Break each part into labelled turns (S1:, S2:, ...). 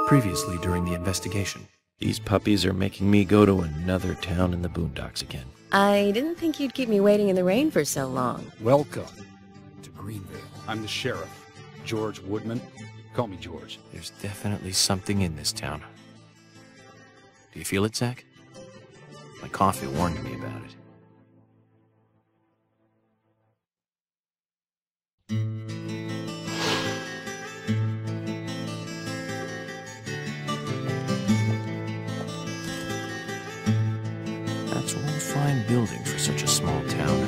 S1: Previously during the investigation.
S2: These puppies are making me go to another town in the boondocks again.
S3: I didn't think you'd keep me waiting in the rain for so long.
S4: Welcome to Greenvale. I'm the sheriff, George Woodman. Call me George.
S1: There's definitely something in this town. Do you feel it, Zach? My coffee warned me about it. That's one fine building for such a small town.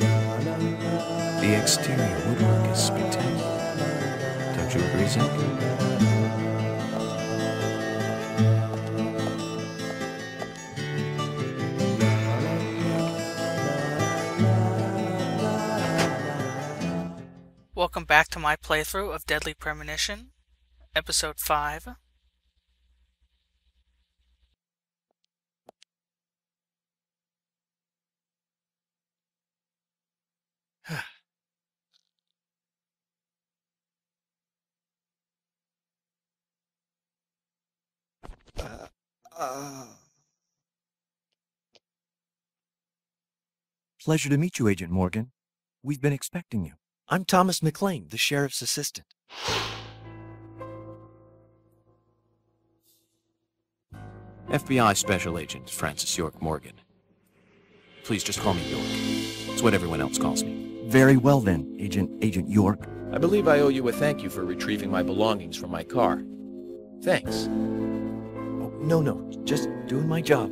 S1: The exterior woodwork is spectacular. Don't you agree, Zach?
S5: Welcome back to my playthrough of Deadly Premonition, Episode 5.
S6: Pleasure to meet you, Agent Morgan. We've been expecting you. I'm Thomas McLean, the sheriff's assistant.
S1: FBI Special Agent Francis York Morgan. Please just call me York. It's what everyone else calls me.
S6: Very well then, Agent York.
S2: I believe I owe you a thank you for retrieving my belongings from my car. Thanks.
S6: Oh, no, just doing my job.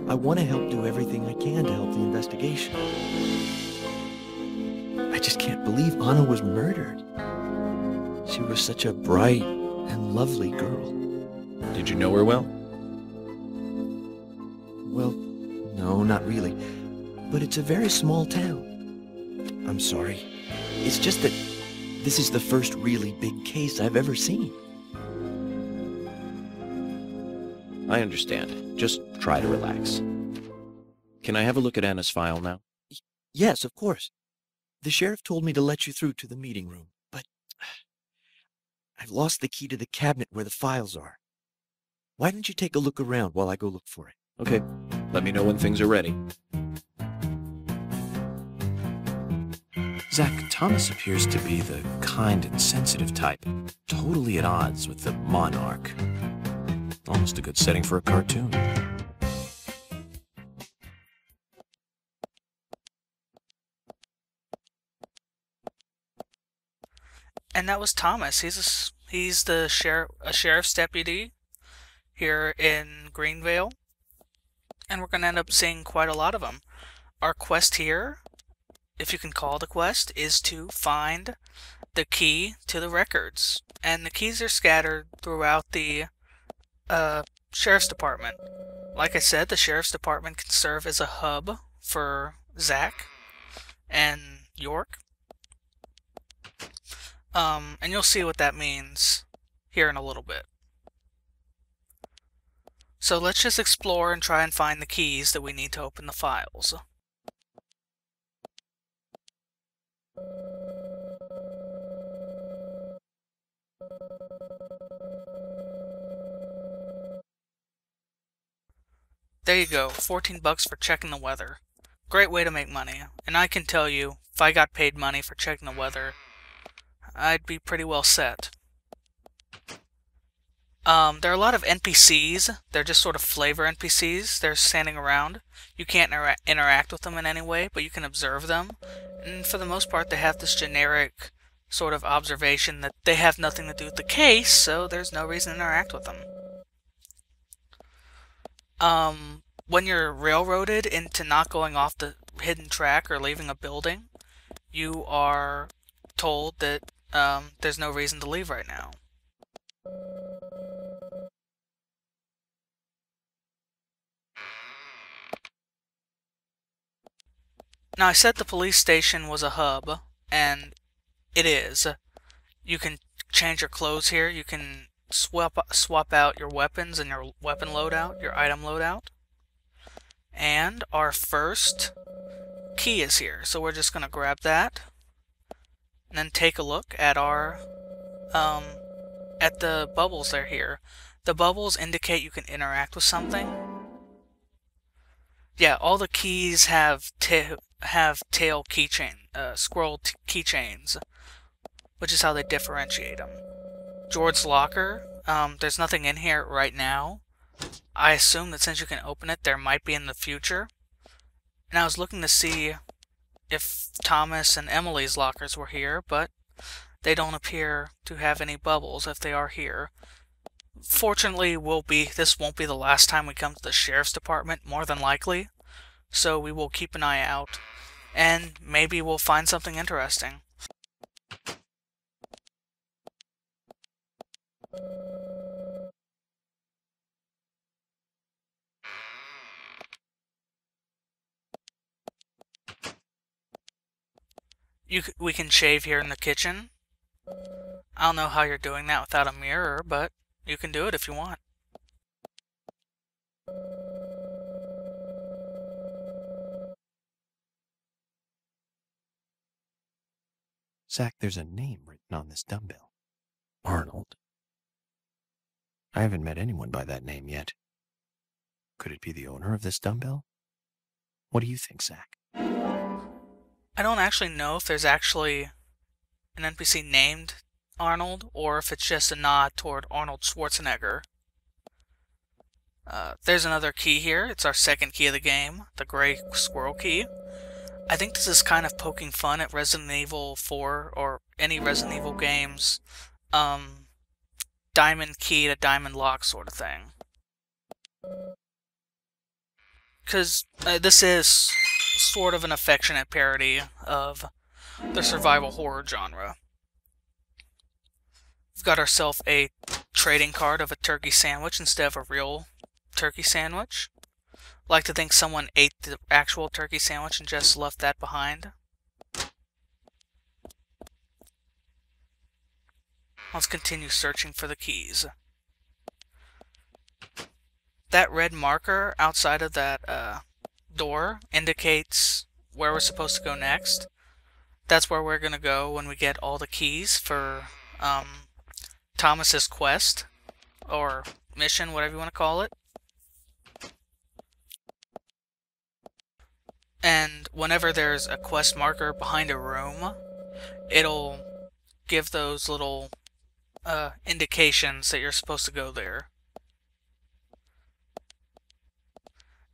S6: I want to help do everything I can to help the investigation. I just can't believe Anna was murdered. She was such a bright and lovely girl.
S2: Did you know her well?
S6: Well, no, not really. But it's a very small town. I'm sorry. It's just that this is the first really big case I've ever seen.
S2: I understand. Just try to relax. Can I have a look at Anna's file now?
S6: Yes, of course. The sheriff told me to let you through to the meeting room, but I've lost the key to the cabinet where the files are. Why don't you take a look around while I go look for it?
S2: Okay. Let me know when things are ready.
S1: Zach, Thomas appears to be the kind and sensitive type, totally at odds with the monarch. Almost a good setting for a cartoon.
S5: And that was Thomas. He's a sheriff's deputy here in Greenvale, and we're going to end up seeing quite a lot of them. Our quest here, if you can call it a quest, is to find the key to the records. And the keys are scattered throughout the sheriff's department. Like I said, the sheriff's department can serve as a hub for Zach and York. And you'll see what that means here in a little bit. So let's just explore and try and find the keys that we need to open the files. There you go, 14 bucks for checking the weather. Great way to make money. And I can tell you, if I got paid money for checking the weather, I'd be pretty well set. There are a lot of NPCs. They're just sort of flavor NPCs. They're standing around. You can't interact with them in any way, but you can observe them. And for the most part, they have this generic sort of observation that they have nothing to do with the case, so there's no reason to interact with them. When you're railroaded into not going off the hidden track or leaving a building, you are told that there's no reason to leave right now. Now, I said the police station was a hub, and it is. You can change your clothes here. You can swap out your weapons and your weapon loadout, your item loadout. And our first key is here, so we're just going to grab that and then take a look at our at the bubbles that are here. The bubbles indicate you can interact with something. Yeah, all the keys have tail keychain, squirrel keychains, which is how they differentiate them. George's locker, there's nothing in here right now. I assume that since you can open it, there might be in the future. And I was looking to see if Thomas and Emily's lockers were here, but they don't appear to have any bubbles if they are here. Fortunately, this won't be the last time we come to the sheriff's department, more than likely. So we will keep an eye out, and maybe we'll find something interesting. We can shave here in the kitchen. I don't know how you're doing that without a mirror, but you can do it if you want.
S1: Zach, there's a name written on this dumbbell. Arnold. I haven't met anyone by that name yet. Could it be the owner of this dumbbell? What do you think, Zach?
S5: I don't actually know if there's actually an NPC named Arnold, or if it's just a nod toward Arnold Schwarzenegger. There's another key here. It's our second key of the game, the gray squirrel key. I think this is kind of poking fun at Resident Evil 4, or any Resident Evil games, diamond key to diamond lock sort of thing. Because this is sort of an affectionate parody of the survival horror genre. We've got ourselves a trading card of a turkey sandwich instead of a real turkey sandwich. Like to think someone ate the actual turkey sandwich and just left that behind. Let's continue searching for the keys. That red marker outside of that door indicates where we're supposed to go next. That's where we're going to go when we get all the keys for Thomas's quest, or mission, whatever you want to call it. And whenever there's a quest marker behind a room, it'll give those little indications that you're supposed to go there.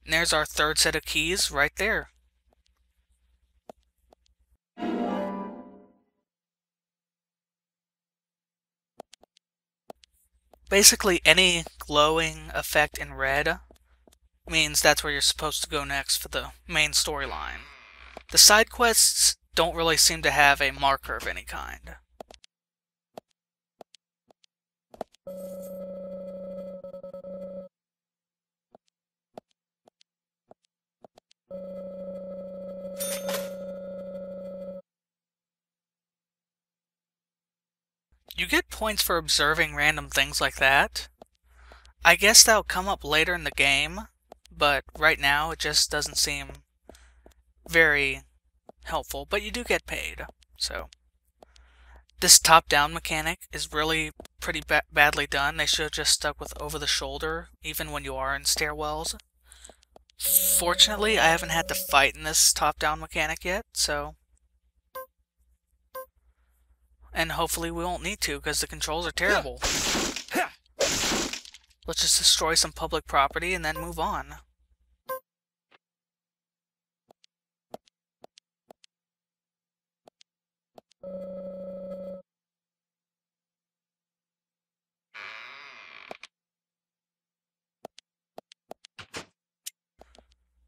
S5: And there's our third set of keys right there. Basically, any glowing effect in red means that's where you're supposed to go next for the main storyline. The side quests don't really seem to have a marker of any kind. You get points for observing random things like that. I guess that'll come up later in the game, but right now it just doesn't seem very helpful, but you do get paid, so. This top-down mechanic is really pretty badly done. They should have just stuck with over-the-shoulder, even when you are in stairwells. Fortunately, I haven't had to fight in this top-down mechanic yet, so. And hopefully we won't need to, because the controls are terrible. Let's just destroy some public property and then move on.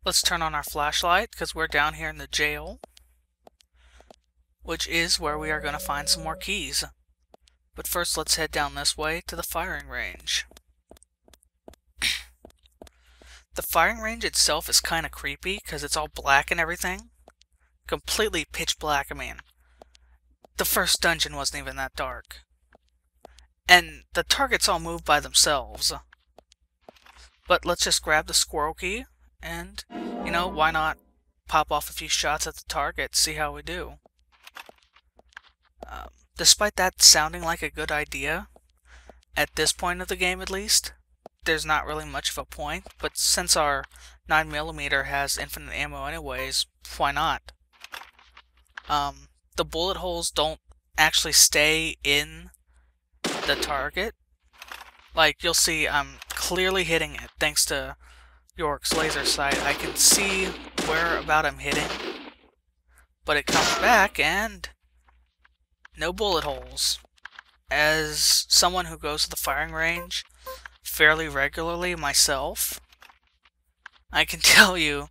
S5: Let's turn on our flashlight, because we're down here in the jail, which is where we are going to find some more keys. But first, let's head down this way to the firing range. The firing range itself is kind of creepy, because it's all black and everything. Completely pitch black, I mean. The first dungeon wasn't even that dark. And the targets all move by themselves. But let's just grab the squirrel key, and, you know, why not pop off a few shots at the target, see how we do. Despite that sounding like a good idea, at this point of the game at least, there's not really much of a point, but since our 9mm has infinite ammo anyways, why not? The bullet holes don't actually stay in the target. Like, you'll see I'm clearly hitting it thanks to York's laser sight. I can see where about I'm hitting, but it comes back and no bullet holes. As someone who goes to the firing range fairly regularly myself, I can tell you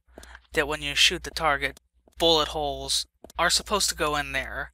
S5: that when you shoot the target, bullet holes are supposed to go in there.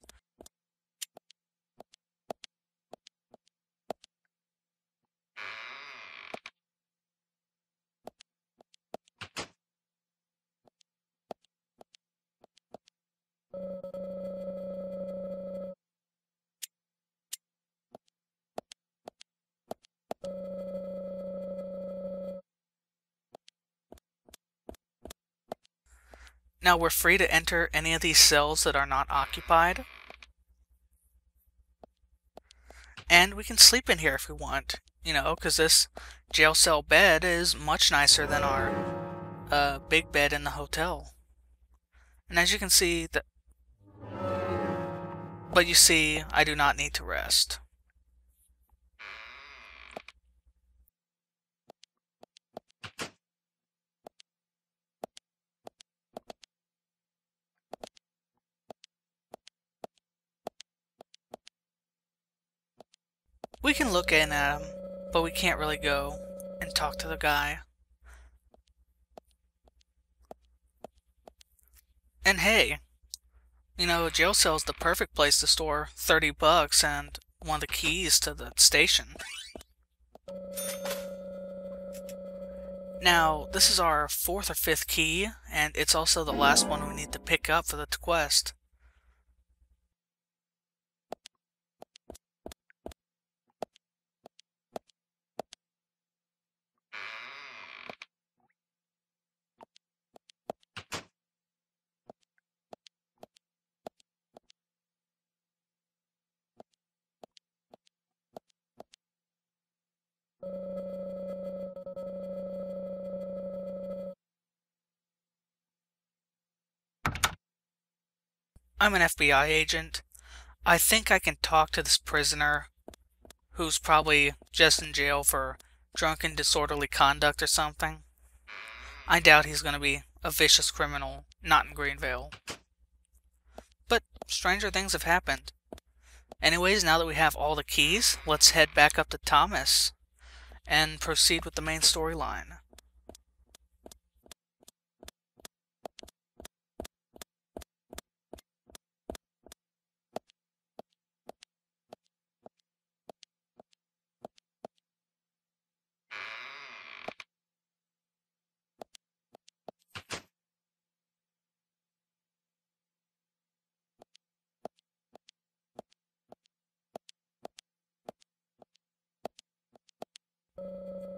S5: Now we're free to enter any of these cells that are not occupied. And we can sleep in here if we want, you know, because this jail cell bed is much nicer than our big bed in the hotel. And as you can see, but you see, I do not need to rest. We can look in at him, but we can't really go and talk to the guy. And hey, you know, a jail cell is the perfect place to store $30 and one of the keys to the station. Now, this is our 4th or 5th key, and it's also the last one we need to pick up for the quest. I'm an FBI agent. I think I can talk to this prisoner, who's probably just in jail for drunken disorderly conduct or something. I doubt he's going to be a vicious criminal, not in Greenvale. But stranger things have happened. Anyways, now that we have all the keys, let's head back up to Thomas and proceed with the main storyline.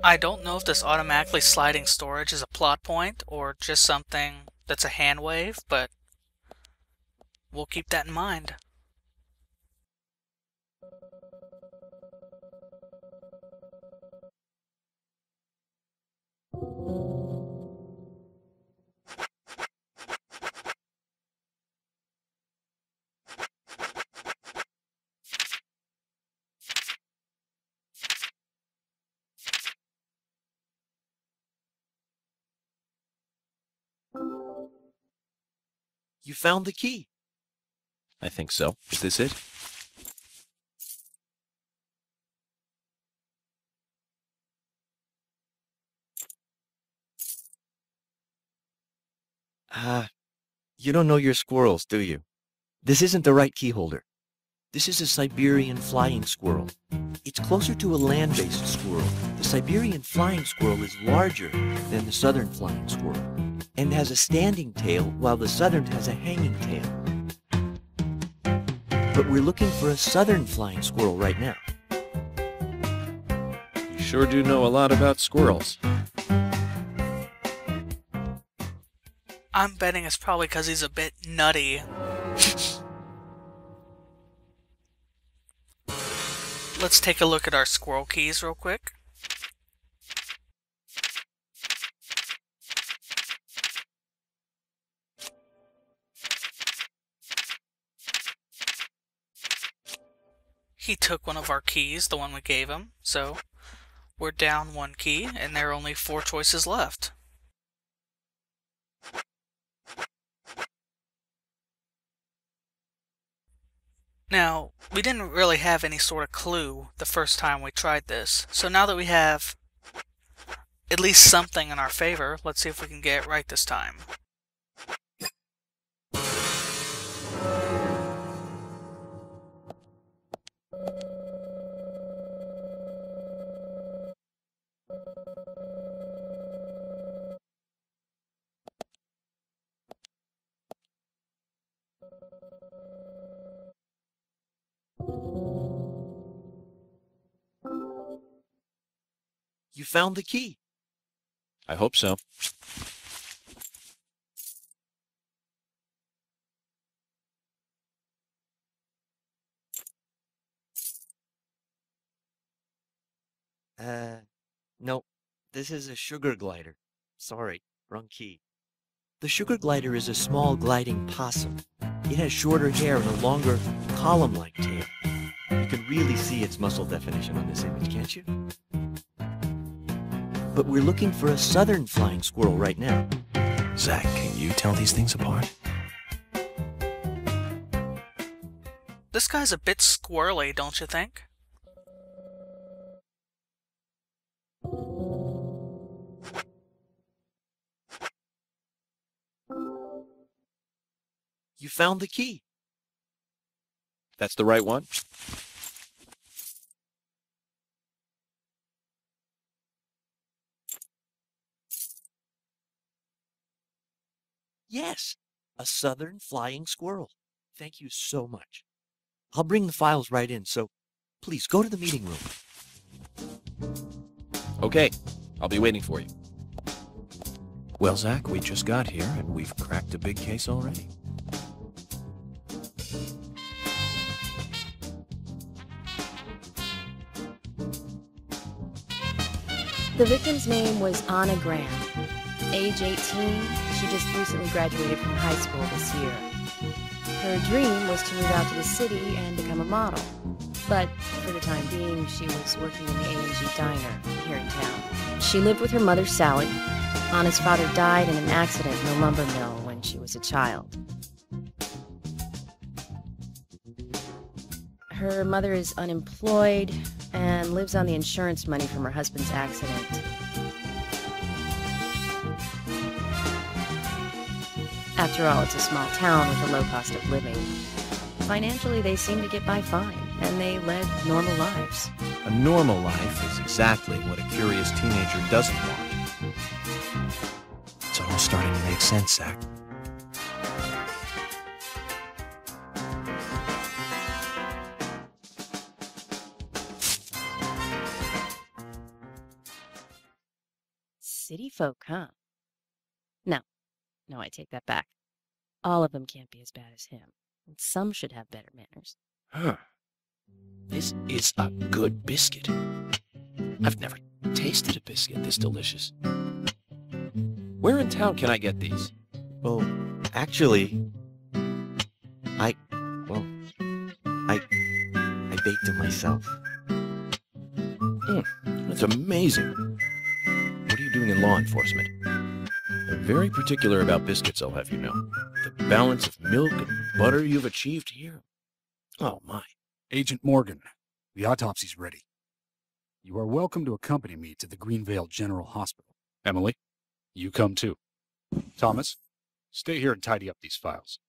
S5: I don't know if this automatically sliding storage is a plot point or just something that's a hand wave, but we'll keep that in mind.
S6: You found the key.
S2: I think so. Is this it?
S6: You don't know your squirrels, do you? This isn't the right key holder. This is a Siberian flying squirrel. It's closer to a land-based squirrel. The Siberian flying squirrel is larger than the southern flying squirrel and has a standing tail while the southern has a hanging tail. But we're looking for a southern flying squirrel right now.
S2: You sure do know a lot about squirrels.
S5: I'm betting it's probably because he's a bit nutty. let's take a look at our squirrel keys real quick. He took one of our keys, the one we gave him, so we're down one key, and there are only 4 choices left. Now, we didn't really have any sort of clue the first time we tried this, so now that we have at least something in our favor, let's see if we can get it right this time.
S6: You found the key.
S2: I hope so.
S6: No. This is a sugar glider. Sorry, wrong key. The sugar glider is a small gliding possum. It has shorter hair and a longer, column-like tail. You can really see its muscle definition on this image, can't you? But we're looking for a southern flying squirrel right now.
S1: Zach, can you tell these things apart?
S5: This guy's a bit squirrely, don't you think?
S6: You found the key.
S2: That's the right one?
S6: Yes, a southern flying squirrel. Thank you so much. I'll bring the files right in, so please go to the meeting room.
S2: Okay, I'll be waiting for you.
S1: Well, Zach, we just got here, and we've cracked a big case already.
S3: The victim's name was Anna Graham. Age 18, she just recently graduated from high school this year. Her dream was to move out to the city and become a model. But for the time being, she was working in the A&G diner here in town. She lived with her mother, Sally. Anna's father died in an accident in a lumber mill when she was a child. Her mother is unemployed and lives on the insurance money from her husband's accident. After all, it's a small town with a low cost of living. Financially, they seem to get by fine, and they led normal lives.
S1: A normal life is exactly what a curious teenager doesn't want. It's all starting to make sense, Zach.
S3: City folk, huh? No, I take that back. All of them can't be as bad as him. And some should have better manners.
S2: Huh. This is a good biscuit. I've never tasted a biscuit this delicious. Where in town can I get these?
S6: Well, actually, I baked them myself.
S2: That's amazing. What are you doing in law enforcement? I'm very particular about biscuits, I'll have you know. The balance of milk and butter you've achieved here. Oh, my.
S4: Agent Morgan, the autopsy's ready. You are welcome to accompany me to the Greenvale General Hospital. Emily, you come too. Thomas, stay here and tidy up these files.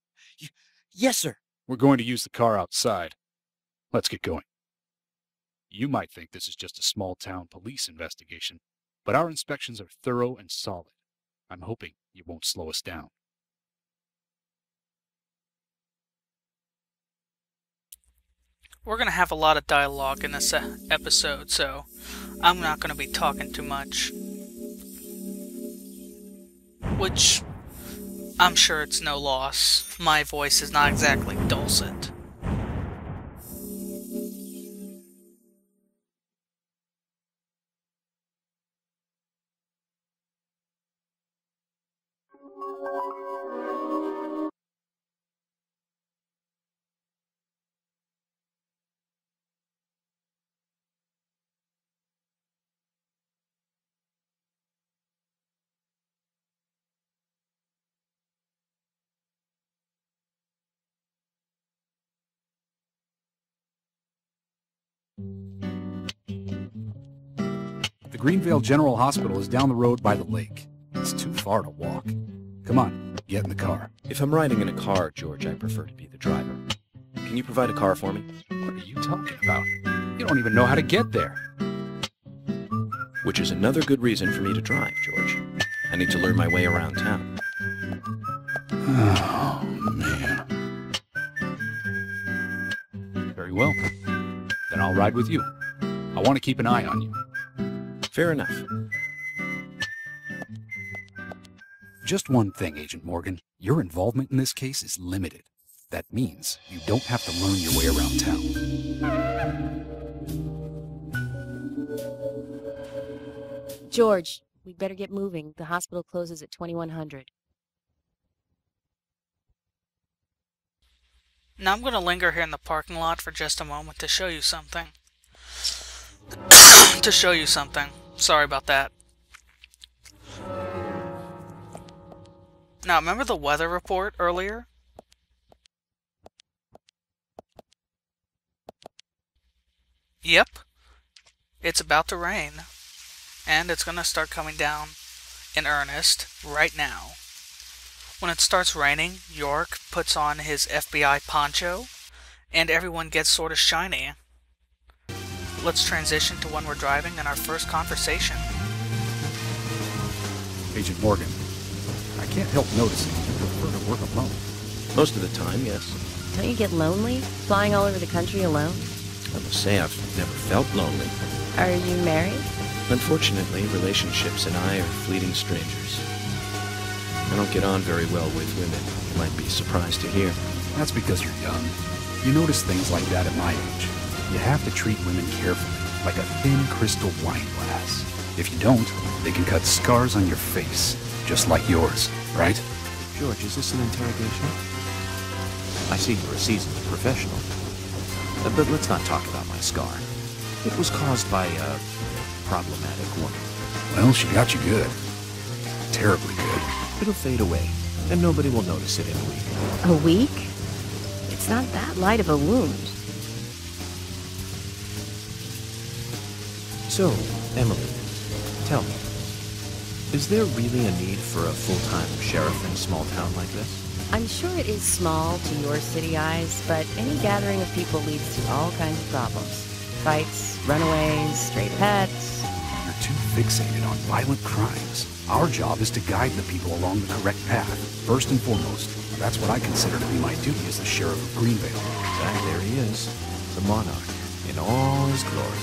S6: Yes, sir.
S4: We're going to use the car outside. Let's get going. You might think this is just a small-town police investigation, but our inspections are thorough and solid. I'm hoping you won't slow us down.
S5: We're going to have a lot of dialogue in this episode, so I'm not going to be talking too much. Which, I'm sure it's no loss. My voice is not exactly dulcet.
S4: The Greenvale General Hospital is down the road by the lake. It's too far to walk. Come on, get in the car.
S2: If I'm riding in a car, George, I prefer to be the driver. Can you provide a car for me?
S4: What are you talking about? You don't even know how to get there.
S2: Which is another good reason for me to drive, George. I need to learn my way around town.
S4: Oh, man. Very well. Then I'll ride with you. I want to keep an eye on you.
S2: Fair enough.
S4: Just one thing, Agent Morgan. Your involvement in this case is limited. That means you don't have to learn your way around town.
S3: George, we'd better get moving. The hospital closes at 2100.
S5: Now I'm going to linger here in the parking lot for just a moment to show you something. Sorry about that. Now, remember the weather report earlier? Yep. It's about to rain. And it's going to start coming down in earnest right now. When it starts raining, York puts on his FBI poncho, and everyone gets sort of shiny. Let's transition to when we're driving and our first conversation.
S4: Agent Morgan, I can't help noticing you prefer to work alone.
S2: Most of the time, yes.
S3: Don't you get lonely, flying all over the country alone?
S2: I must say I've never felt lonely.
S3: Are you married?
S2: Unfortunately, relationships and I are fleeting strangers. I don't get on very well with women, you might be surprised to hear.
S4: That's because you're young. You notice things like that at my age. You have to treat women carefully, like a thin crystal wine glass. If you don't, they can cut scars on your face, just like yours, right?
S1: George, is this an interrogation? I see you're a seasoned professional. But let's not talk about my scar. It was caused by a problematic woman.
S4: Well, she got you good. Terribly good.
S1: It'll fade away, and nobody will notice it in a week.
S3: A week? It's not that light of a wound.
S1: So, Emily, tell me, is there really a need for a full-time sheriff in a small town like this?
S3: I'm sure it is small to your city eyes, but any gathering of people leads to all kinds of problems. Fights, runaways, stray pets.
S4: You're too fixated on violent crimes. Our job is to guide the people along the correct path. First and foremost, that's what I consider to be my duty as the sheriff of Greenvale.
S1: There he is, the monarch, in all his glory.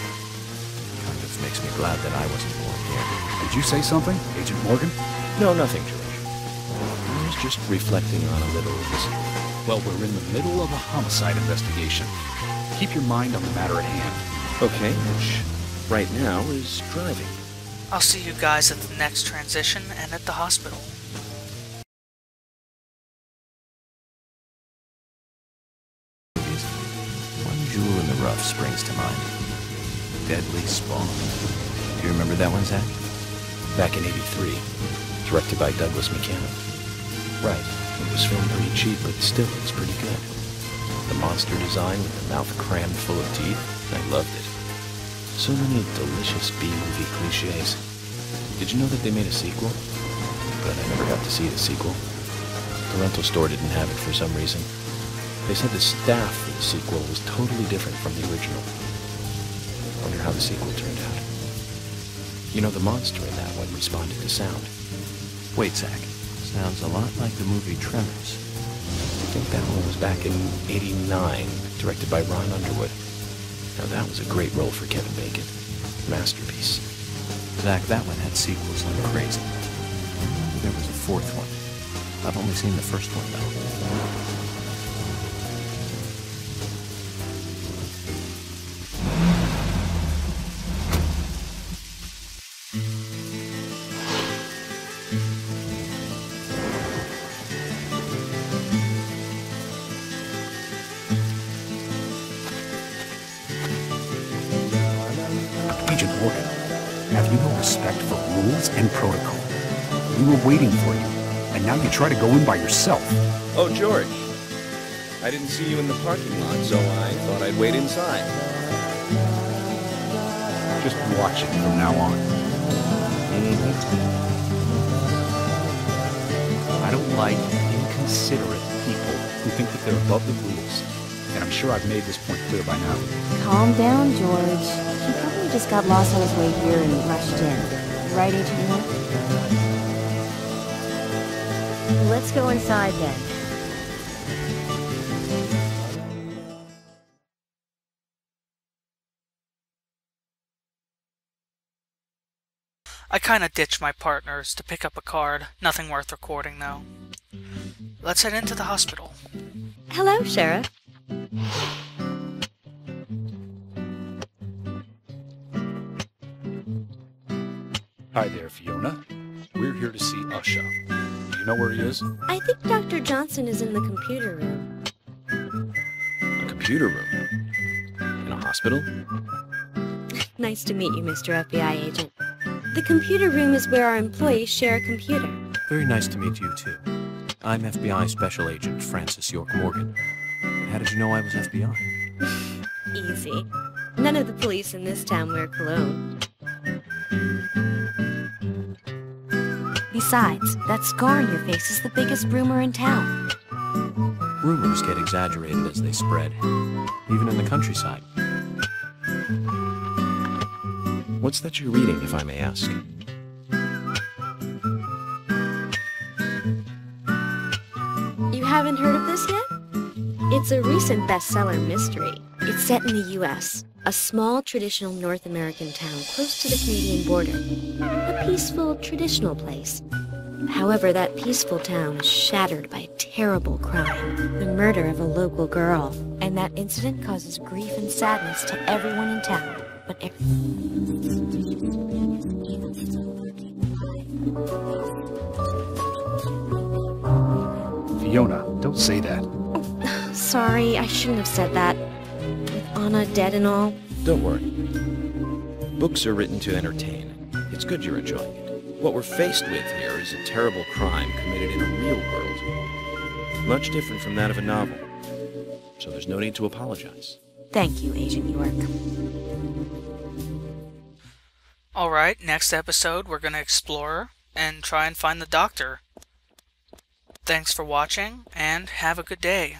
S1: Kind of makes me glad that I wasn't born here.
S4: Did you say something, Agent Morgan?
S2: No, nothing, George. I was just reflecting on a little history.
S4: Well, we're in the middle of a homicide investigation. Keep your mind on the matter at hand.
S2: Okay, which right now is driving.
S5: I'll see you guys at the next transition and at the hospital.
S1: One jewel in the rough springs to mind. Deadly Spawn. Do you remember that one, Zach?
S2: Back in '83, directed by Douglas McCann. Right, it was filmed pretty cheap, but still it was pretty good. The monster design with the mouth crammed full of teeth, I loved it. So many delicious B-movie cliches. Did you know that they made a sequel? But I never got to see the sequel. The rental store didn't have it for some reason. They said the staff for the sequel was totally different from the original. Wonder how the sequel turned out. You know, the monster in that one responded to sound.
S1: Wait, Zach. Sounds a lot like the movie Tremors.
S2: I think that one was back in '89, directed by Ron Underwood. Now that was a great role for Kevin Bacon. Masterpiece.
S1: Zach, that one had sequels like crazy. There was a fourth one. I've only seen the first one, though.
S7: Morgan. Have you no respect for rules and protocol? We were waiting for you, and now you try to go in by yourself.
S2: Oh, George. I didn't see you in the parking lot, so I thought I'd wait inside.
S7: Just watch it from now on. I don't like inconsiderate people who think that they're above the rules. And I'm sure I've made this point clear by now.
S3: Calm down, George. He probably just got lost on his way here and rushed in. Right, Agent York? Let's go inside then.
S5: I kinda ditched my partners to pick up a card. Nothing worth recording, though. Let's head into the hospital.
S3: Hello, Sheriff.
S4: Hi there, Fiona. We're here to see Usha. Do you know where he is?
S3: I think Dr. Johnson is in the computer room.
S2: A computer room? In a hospital?
S3: Nice to meet you, Mr. FBI agent. The computer room is where our employees share a computer.
S1: Very nice to meet you, too. I'm FBI Special Agent Francis York Morgan. How did you know I was FBI?
S3: Easy. None of the police in this town wear cologne. Besides, that scar on your face is the biggest rumor in town.
S1: Rumors get exaggerated as they spread, even in the countryside.
S2: What's that you're reading, if I may ask?
S3: You haven't heard of this yet? It's a recent bestseller mystery. It's set in the U.S., a small traditional North American town close to the Canadian border. A peaceful, traditional place. However, that peaceful town is shattered by a terrible crime, the murder of a local girl. And that incident causes grief and sadness to everyone in town. But
S4: Fiona, don't say that.
S3: Sorry, I shouldn't have said that. With Anna dead and all.
S2: Don't worry. Books are written to entertain. It's good you're enjoying it. What we're faced with here is a terrible crime committed in a real world. Much different from that of a novel. So there's no need to apologize.
S3: Thank you, Agent York.
S5: Alright, next episode we're gonna explore and try and find the doctor. Thanks for watching, and have a good day.